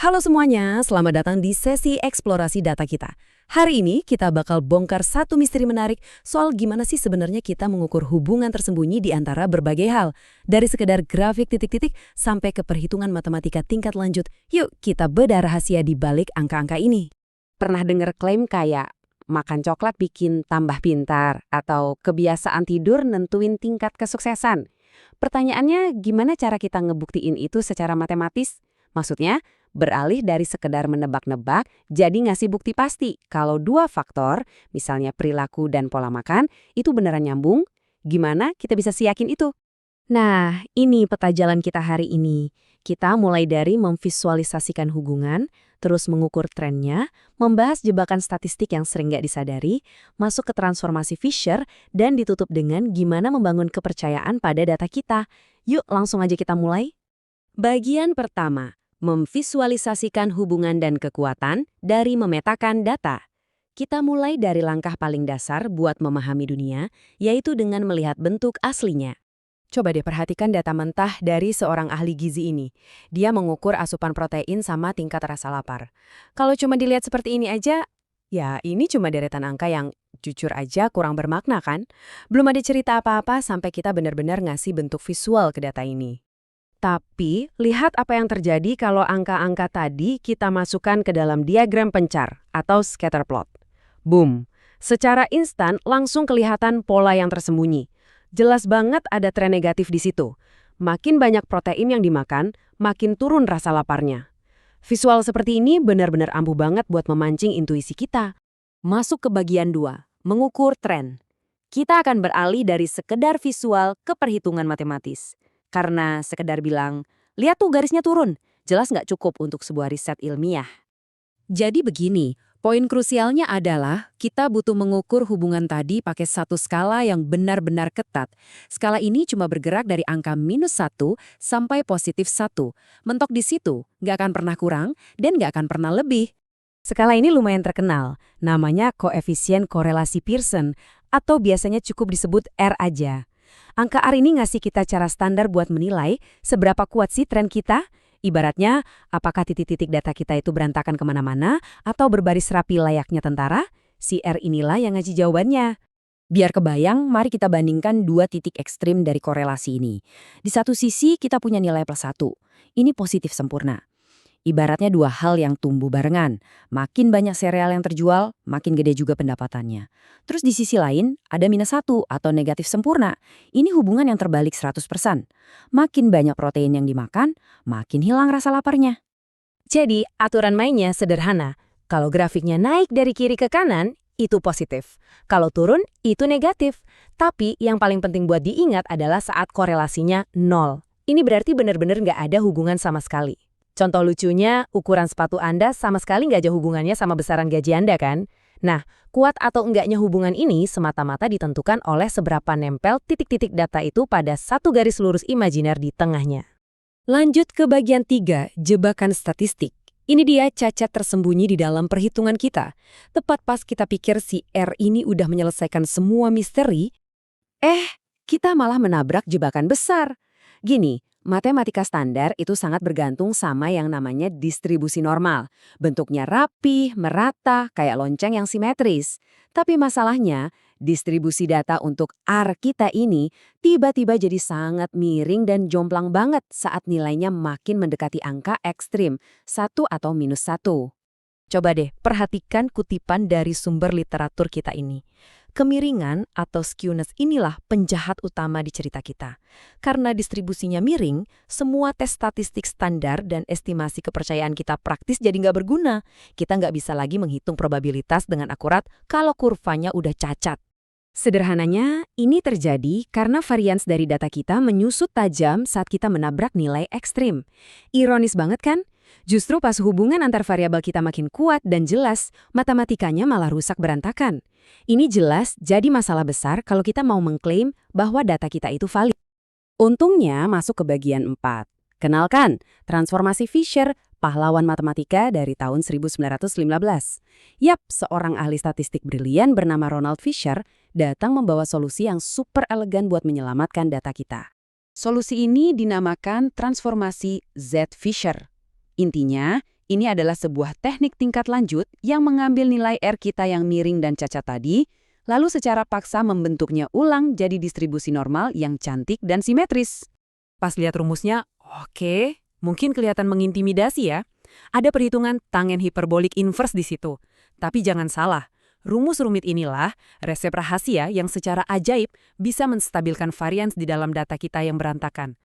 Halo semuanya, selamat datang di sesi eksplorasi data kita. Hari ini kita bakal bongkar satu misteri menarik soal gimana sih sebenarnya kita mengukur hubungan tersembunyi di antara berbagai hal. Dari sekedar grafik titik-titik sampai ke perhitungan matematika tingkat lanjut. Yuk kita bedah rahasia di balik angka-angka ini. Pernah dengar klaim kayak makan coklat bikin tambah pintar atau kebiasaan tidur nentuin tingkat kesuksesan? Pertanyaannya, gimana cara kita ngebuktiin itu secara matematis? Maksudnya, beralih dari sekedar menebak-nebak, jadi ngasih bukti pasti kalau dua faktor, misalnya perilaku dan pola makan, itu beneran nyambung. Gimana kita bisa yakin itu? Nah, ini peta jalan kita hari ini. Kita mulai dari memvisualisasikan hubungan, terus mengukur trennya, membahas jebakan statistik yang sering nggak disadari, masuk ke transformasi Fisher, dan ditutup dengan gimana membangun kepercayaan pada data kita. Yuk, langsung aja kita mulai. Bagian pertama, memvisualisasikan hubungan dan kekuatan dari memetakan data. Kita mulai dari langkah paling dasar buat memahami dunia, yaitu dengan melihat bentuk aslinya. Coba deh perhatikan data mentah dari seorang ahli gizi ini. Dia mengukur asupan protein sama tingkat rasa lapar. Kalau cuma dilihat seperti ini aja, ya ini cuma deretan angka yang jujur aja kurang bermakna kan? Belum ada cerita apa-apa sampai kita benar-benar ngasih bentuk visual ke data ini. Tapi, lihat apa yang terjadi kalau angka-angka tadi kita masukkan ke dalam diagram pencar atau scatter plot. Boom! Secara instan langsung kelihatan pola yang tersembunyi. Jelas banget ada tren negatif di situ. Makin banyak protein yang dimakan, makin turun rasa laparnya. Visual seperti ini benar-benar ampuh banget buat memancing intuisi kita. Masuk ke bagian 2, mengukur tren. Kita akan beralih dari sekedar visual ke perhitungan matematis. Karena sekedar bilang, lihat tuh garisnya turun, jelas nggak cukup untuk sebuah riset ilmiah. Jadi begini, poin krusialnya adalah kita butuh mengukur hubungan tadi pakai satu skala yang benar-benar ketat. Skala ini cuma bergerak dari angka -1 sampai +1. Mentok di situ, nggak akan pernah kurang dan nggak akan pernah lebih. Skala ini lumayan terkenal, namanya koefisien korelasi Pearson, atau biasanya cukup disebut R aja. Angka R ini ngasih kita cara standar buat menilai seberapa kuat sih tren kita. Ibaratnya, apakah titik-titik data kita itu berantakan kemana-mana atau berbaris rapi layaknya tentara? Si R inilah yang ngasih jawabannya. Biar kebayang, mari kita bandingkan dua titik ekstrim dari korelasi ini. Di satu sisi kita punya nilai +1. Ini positif sempurna. Ibaratnya dua hal yang tumbuh barengan. Makin banyak sereal yang terjual, makin gede juga pendapatannya. Terus di sisi lain, ada -1 atau negatif sempurna. Ini hubungan yang terbalik 100%. Makin banyak protein yang dimakan, makin hilang rasa laparnya. Jadi, aturan mainnya sederhana. Kalau grafiknya naik dari kiri ke kanan, itu positif. Kalau turun, itu negatif. Tapi yang paling penting buat diingat adalah saat korelasinya 0. Ini berarti benar-benar nggak ada hubungan sama sekali. Contoh lucunya, ukuran sepatu Anda sama sekali nggak ada hubungannya sama besaran gaji Anda kan? Nah, kuat atau enggaknya hubungan ini semata-mata ditentukan oleh seberapa nempel titik-titik data itu pada satu garis lurus imajiner di tengahnya. Lanjut ke bagian 3, jebakan statistik. Ini dia cacat tersembunyi di dalam perhitungan kita. Tepat pas kita pikir si R ini udah menyelesaikan semua misteri, kita malah menabrak jebakan besar. Gini, matematika standar itu sangat bergantung sama yang namanya distribusi normal. Bentuknya rapi, merata, kayak lonceng yang simetris. Tapi masalahnya, distribusi data untuk R kita ini tiba-tiba jadi sangat miring dan jomplang banget saat nilainya makin mendekati angka ekstrim, 1 atau -1. Coba deh, perhatikan kutipan dari sumber literatur kita ini. Kemiringan atau skewness inilah penjahat utama di cerita kita. Karena distribusinya miring, semua tes statistik standar dan estimasi kepercayaan kita praktis jadi nggak berguna. Kita nggak bisa lagi menghitung probabilitas dengan akurat kalau kurvanya udah cacat. Sederhananya, ini terjadi karena varians dari data kita menyusut tajam saat kita menabrak nilai ekstrim. Ironis banget kan? Justru pas hubungan antar variabel kita makin kuat dan jelas, matematikanya malah rusak berantakan. Ini jelas jadi masalah besar kalau kita mau mengklaim bahwa data kita itu valid. Untungnya masuk ke bagian 4. Kenalkan, transformasi Fisher, pahlawan matematika dari tahun 1915. Yap, seorang ahli statistik brilian bernama Ronald Fisher datang membawa solusi yang super elegan buat menyelamatkan data kita. Solusi ini dinamakan transformasi Z-Fisher. Intinya, Ini adalah sebuah teknik tingkat lanjut yang mengambil nilai R kita yang miring dan cacat tadi, lalu secara paksa membentuknya ulang jadi distribusi normal yang cantik dan simetris. Pas lihat rumusnya, oke, mungkin kelihatan mengintimidasi ya. Ada perhitungan tangen hiperbolik inverse di situ. Tapi jangan salah, rumus rumit inilah resep rahasia yang secara ajaib bisa menstabilkan varians di dalam data kita yang berantakan.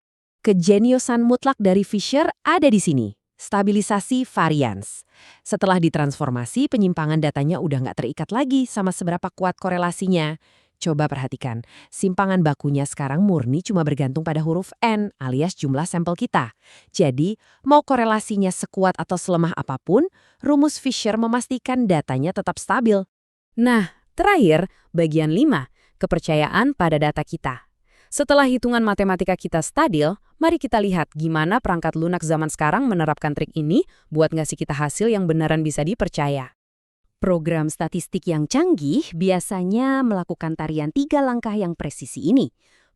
Kejeniusan mutlak dari Fisher ada di sini. Stabilisasi varians. Setelah ditransformasi, penyimpangan datanya udah nggak terikat lagi sama seberapa kuat korelasinya. Coba perhatikan, simpangan bakunya sekarang murni cuma bergantung pada huruf N alias jumlah sampel kita. Jadi, mau korelasinya sekuat atau selemah apapun, rumus Fisher memastikan datanya tetap stabil. Nah, terakhir, bagian 5, kepercayaan pada data kita. Setelah hitungan matematika kita stabil, mari kita lihat gimana perangkat lunak zaman sekarang menerapkan trik ini buat ngasih kita hasil yang beneran bisa dipercaya. Program statistik yang canggih biasanya melakukan tarian 3 langkah yang presisi ini.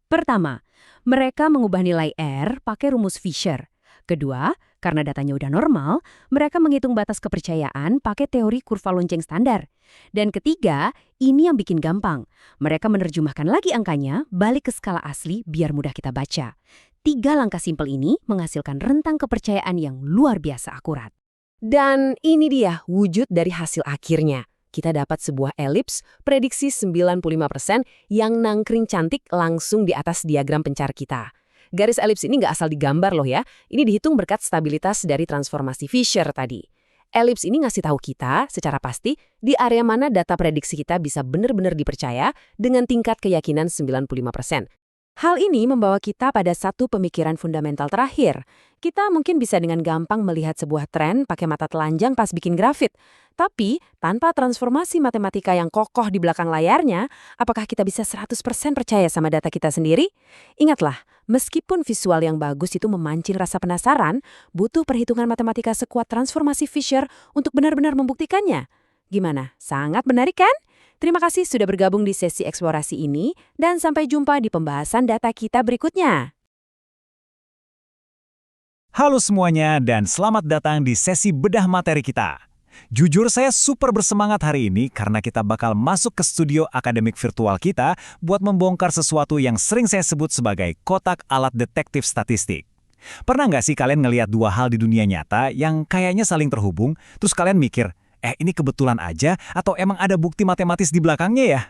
Pertama, mereka mengubah nilai R pakai rumus Fisher. Kedua, karena datanya udah normal, mereka menghitung batas kepercayaan pakai teori kurva lonceng standar. Dan ketiga, ini yang bikin gampang. Mereka menerjemahkan lagi angkanya balik ke skala asli biar mudah kita baca. 3 langkah simpel ini menghasilkan rentang kepercayaan yang luar biasa akurat. Dan ini dia wujud dari hasil akhirnya. Kita dapat sebuah elips prediksi 95% yang nangkring cantik langsung di atas diagram pencar kita. Garis elips ini nggak asal digambar loh ya. Ini dihitung berkat stabilitas dari transformasi Fisher tadi. Elips ini ngasih tahu kita secara pasti di area mana data prediksi kita bisa benar-benar dipercaya dengan tingkat keyakinan 95%. Hal ini membawa kita pada satu pemikiran fundamental terakhir. Kita mungkin bisa dengan gampang melihat sebuah tren pakai mata telanjang pas bikin grafik. Tapi, tanpa transformasi matematika yang kokoh di belakang layarnya, apakah kita bisa 100% percaya sama data kita sendiri? Ingatlah, meskipun visual yang bagus itu memancing rasa penasaran, butuh perhitungan matematika sekuat transformasi Fisher untuk benar-benar membuktikannya. Gimana? Sangat menarik kan? Terima kasih sudah bergabung di sesi eksplorasi ini, dan sampai jumpa di pembahasan data kita berikutnya. Halo semuanya dan selamat datang di sesi bedah materi kita. Jujur saya super bersemangat hari ini karena kita bakal masuk ke studio akademik virtual kita buat membongkar sesuatu yang sering saya sebut sebagai kotak alat detektif statistik. Pernah nggak sih kalian ngelihat dua hal di dunia nyata yang kayaknya saling terhubung, terus kalian mikir, ini kebetulan aja atau emang ada bukti matematis di belakangnya ya?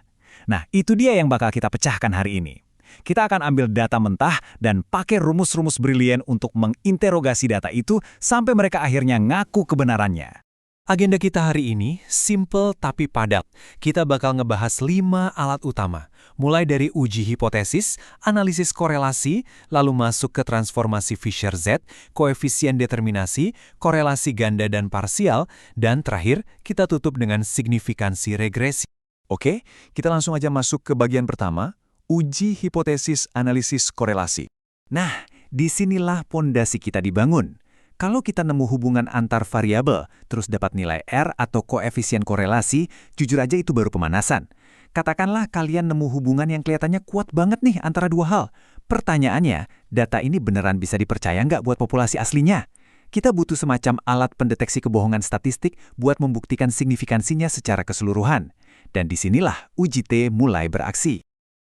Nah, itu dia yang bakal kita pecahkan hari ini. Kita akan ambil data mentah dan pakai rumus-rumus brilian untuk menginterogasi data itu sampai mereka akhirnya ngaku kebenarannya. Agenda kita hari ini simple tapi padat. Kita bakal ngebahas 5 alat utama, mulai dari uji hipotesis, analisis korelasi, lalu masuk ke transformasi Fisher-Z, koefisien determinasi, korelasi ganda dan parsial, dan terakhir kita tutup dengan signifikansi regresi. Oke, kita langsung aja masuk ke bagian pertama, uji hipotesis analisis korelasi. Nah, disinilah pondasi kita dibangun. Kalau kita nemu hubungan antar variabel, terus dapat nilai R atau koefisien korelasi, jujur aja itu baru pemanasan. Katakanlah kalian nemu hubungan yang kelihatannya kuat banget nih antara dua hal. Pertanyaannya, data ini beneran bisa dipercaya nggak buat populasi aslinya? Kita butuh semacam alat pendeteksi kebohongan statistik buat membuktikan signifikansinya secara keseluruhan. Dan disinilah uji T mulai beraksi.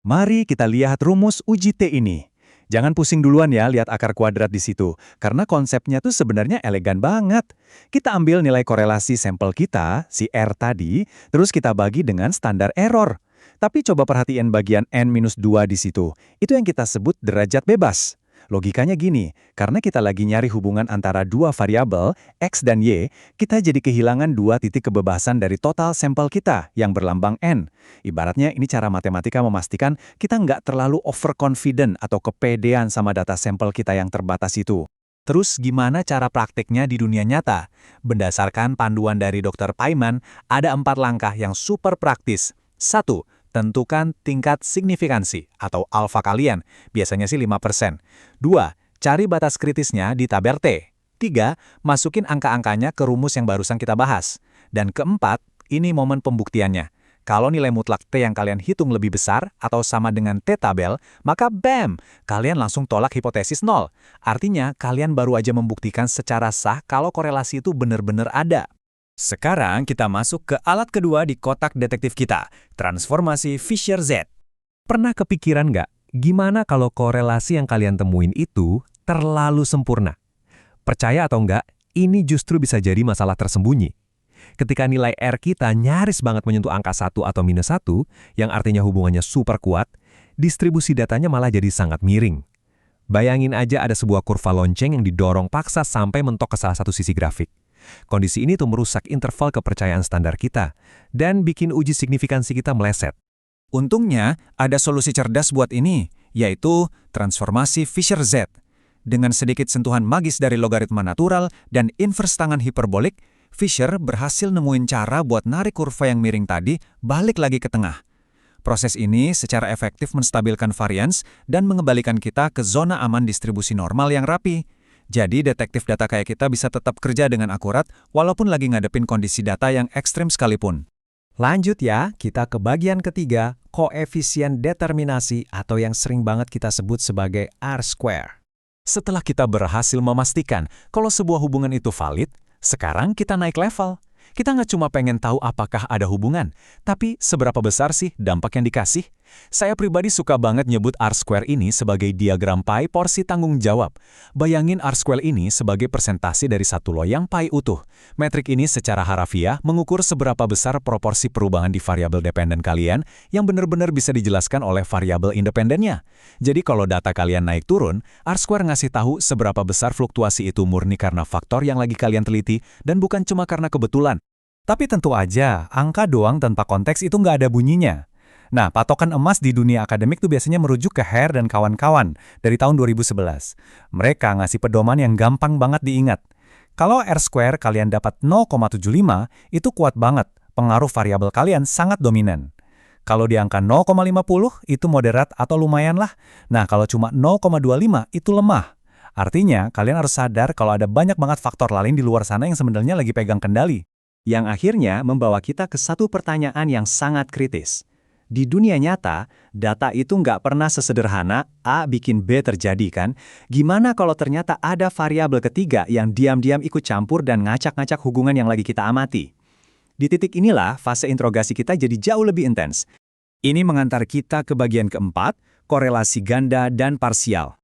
Mari kita lihat rumus uji T ini. Jangan pusing duluan ya lihat akar kuadrat di situ, karena konsepnya tuh sebenarnya elegan banget. Kita ambil nilai korelasi sampel kita, si R tadi, terus kita bagi dengan standar error. Tapi coba perhatiin bagian N-2 di situ. Itu yang kita sebut derajat bebas. Logikanya gini, karena kita lagi nyari hubungan antara dua variabel, X dan Y, kita jadi kehilangan 2 titik kebebasan dari total sampel kita yang berlambang N. Ibaratnya ini cara matematika memastikan kita nggak terlalu overconfident atau kepedean sama data sampel kita yang terbatas itu. Terus gimana cara praktiknya di dunia nyata? Berdasarkan panduan dari Dr. Paiman, ada 4 langkah yang super praktis. 1. Tentukan tingkat signifikansi atau alfa kalian, biasanya sih 5%. 2. Cari batas kritisnya di tabel T. 3. Masukin angka-angkanya ke rumus yang barusan kita bahas. Dan keempat, ini momen pembuktiannya. Kalau nilai mutlak T yang kalian hitung lebih besar atau sama dengan T-tabel, maka BAM! Kalian langsung tolak hipotesis nol. Artinya, kalian baru aja membuktikan secara sah kalau korelasi itu benar-benar ada. Sekarang kita masuk ke alat kedua di kotak detektif kita, transformasi Fisher-Z. Pernah kepikiran nggak, gimana kalau korelasi yang kalian temuin itu terlalu sempurna? Percaya atau nggak, ini justru bisa jadi masalah tersembunyi. Ketika nilai R kita nyaris banget menyentuh angka 1 atau -1, yang artinya hubungannya super kuat, distribusi datanya malah jadi sangat miring. Bayangin aja ada sebuah kurva lonceng yang didorong paksa sampai mentok ke salah satu sisi grafik. Kondisi ini tuh merusak interval kepercayaan standar kita, dan bikin uji signifikansi kita meleset. Untungnya, ada solusi cerdas buat ini, yaitu transformasi Fisher-Z. Dengan sedikit sentuhan magis dari logaritma natural dan inverse tangan hiperbolik, Fisher berhasil nemuin cara buat narik kurva yang miring tadi balik lagi ke tengah. Proses ini secara efektif menstabilkan varians dan mengembalikan kita ke zona aman distribusi normal yang rapi. Jadi detektif data kayak kita bisa tetap kerja dengan akurat walaupun lagi ngadepin kondisi data yang ekstrim sekalipun. Lanjut ya, kita ke bagian ketiga, koefisien determinasi atau yang sering banget kita sebut sebagai R-square. Setelah kita berhasil memastikan kalau sebuah hubungan itu valid, sekarang kita naik level. Kita nggak cuma pengen tahu apakah ada hubungan, tapi seberapa besar sih dampak yang dikasih? Saya pribadi suka banget nyebut R-square ini sebagai diagram pi porsi tanggung jawab. Bayangin R-square ini sebagai persentase dari satu loyang pi utuh. Metrik ini secara harafiah mengukur seberapa besar proporsi perubahan di variabel dependen kalian yang benar-benar bisa dijelaskan oleh variabel independennya. Jadi kalau data kalian naik turun, R-square ngasih tahu seberapa besar fluktuasi itu murni karena faktor yang lagi kalian teliti dan bukan cuma karena kebetulan. Tapi tentu aja, angka doang tanpa konteks itu nggak ada bunyinya. Nah, patokan emas di dunia akademik tuh biasanya merujuk ke Hare dan kawan-kawan dari tahun 2011. Mereka ngasih pedoman yang gampang banget diingat. Kalau R-square kalian dapat 0,75, itu kuat banget, pengaruh variabel kalian sangat dominan. Kalau di angka 0,50, itu moderat atau lumayan lah. Nah, kalau cuma 0,25, itu lemah. Artinya, kalian harus sadar kalau ada banyak banget faktor lain di luar sana yang sebenarnya lagi pegang kendali. Yang akhirnya membawa kita ke satu pertanyaan yang sangat kritis. Di dunia nyata, data itu nggak pernah sesederhana A bikin B terjadi kan? Gimana kalau ternyata ada variabel ketiga yang diam-diam ikut campur dan ngacak-ngacak hubungan yang lagi kita amati? Di titik inilah fase interogasi kita jadi jauh lebih intens. Ini mengantar kita ke bagian keempat, korelasi ganda dan parsial.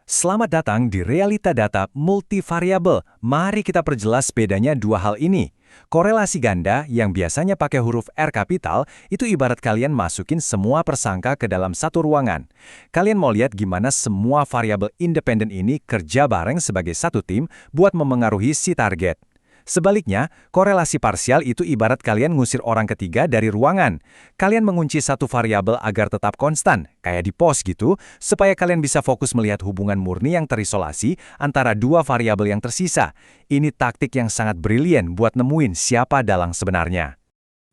Selamat datang di Realita Data Multivariabel. Mari kita perjelas bedanya dua hal ini. Korelasi ganda yang biasanya pakai huruf R kapital itu ibarat kalian masukin semua persangka ke dalam satu ruangan. Kalian mau lihat gimana semua variabel independen ini kerja bareng sebagai satu tim buat memengaruhi si target. Sebaliknya, korelasi parsial itu ibarat kalian ngusir orang ketiga dari ruangan. Kalian mengunci satu variabel agar tetap konstan, kayak di pos gitu, supaya kalian bisa fokus melihat hubungan murni yang terisolasi antara dua variabel yang tersisa. Ini taktik yang sangat brilian buat nemuin siapa dalang sebenarnya.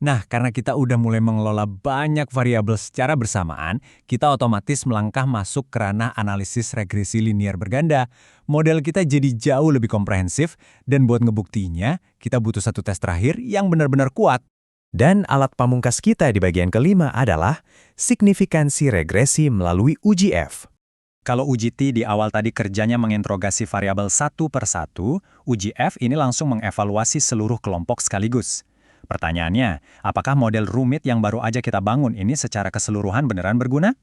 Nah, karena kita udah mulai mengelola banyak variabel secara bersamaan, kita otomatis melangkah masuk ke ranah analisis regresi linier berganda. Model kita jadi jauh lebih komprehensif, dan buat ngebuktinya, kita butuh satu tes terakhir yang benar-benar kuat. Dan alat pamungkas kita di bagian kelima adalah signifikansi regresi melalui uji F. Kalau uji T di awal tadi kerjanya menginterogasi variabel satu per satu, uji F ini langsung mengevaluasi seluruh kelompok sekaligus. Pertanyaannya, apakah model rumit yang baru aja kita bangun ini secara keseluruhan beneran berguna?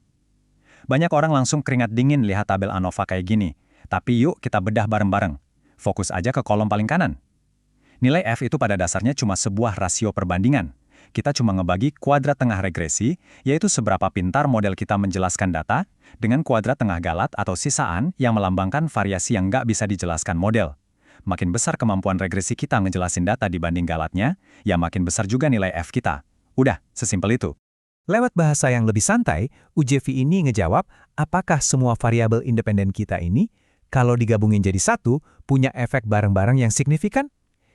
Banyak orang langsung keringat dingin lihat tabel ANOVA kayak gini. Tapi yuk kita bedah bareng-bareng. Fokus aja ke kolom paling kanan. Nilai F itu pada dasarnya cuma sebuah rasio perbandingan. Kita cuma ngebagi kuadrat tengah regresi, yaitu seberapa pintar model kita menjelaskan data, dengan kuadrat tengah galat atau sisaan yang melambangkan variasi yang nggak bisa dijelaskan model. Makin besar kemampuan regresi kita ngejelasin data dibanding galatnya, ya makin besar juga nilai F kita. Udah, sesimpel itu. Lewat bahasa yang lebih santai, UJV ini ngejawab apakah semua variabel independen kita ini, kalau digabungin jadi satu, punya efek bareng-bareng yang signifikan?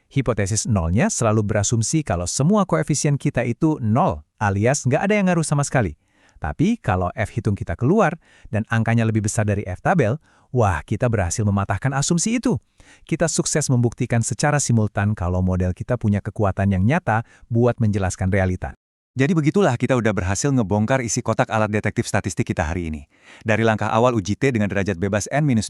Hipotesis nolnya selalu berasumsi kalau semua koefisien kita itu nol, alias nggak ada yang ngaruh sama sekali. Tapi kalau F hitung kita keluar dan angkanya lebih besar dari F tabel, wah kita berhasil mematahkan asumsi itu. Kita sukses membuktikan secara simultan kalau model kita punya kekuatan yang nyata buat menjelaskan realita. Jadi begitulah kita udah berhasil ngebongkar isi kotak alat detektif statistik kita hari ini. Dari langkah awal uji T dengan derajat bebas N-2,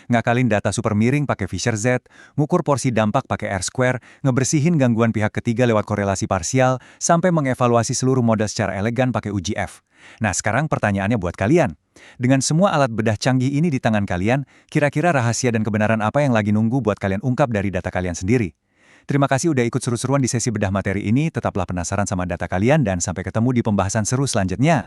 ngakalin data super miring pakai Fisher Z, ngukur porsi dampak pakai R-square, ngebersihin gangguan pihak ketiga lewat korelasi parsial, sampai mengevaluasi seluruh modal secara elegan pakai uji F. Nah sekarang pertanyaannya buat kalian. Dengan semua alat bedah canggih ini di tangan kalian, kira-kira rahasia dan kebenaran apa yang lagi nunggu buat kalian ungkap dari data kalian sendiri? Terima kasih udah ikut seru-seruan di sesi bedah materi ini, tetaplah penasaran sama data kalian dan sampai ketemu di pembahasan seru selanjutnya.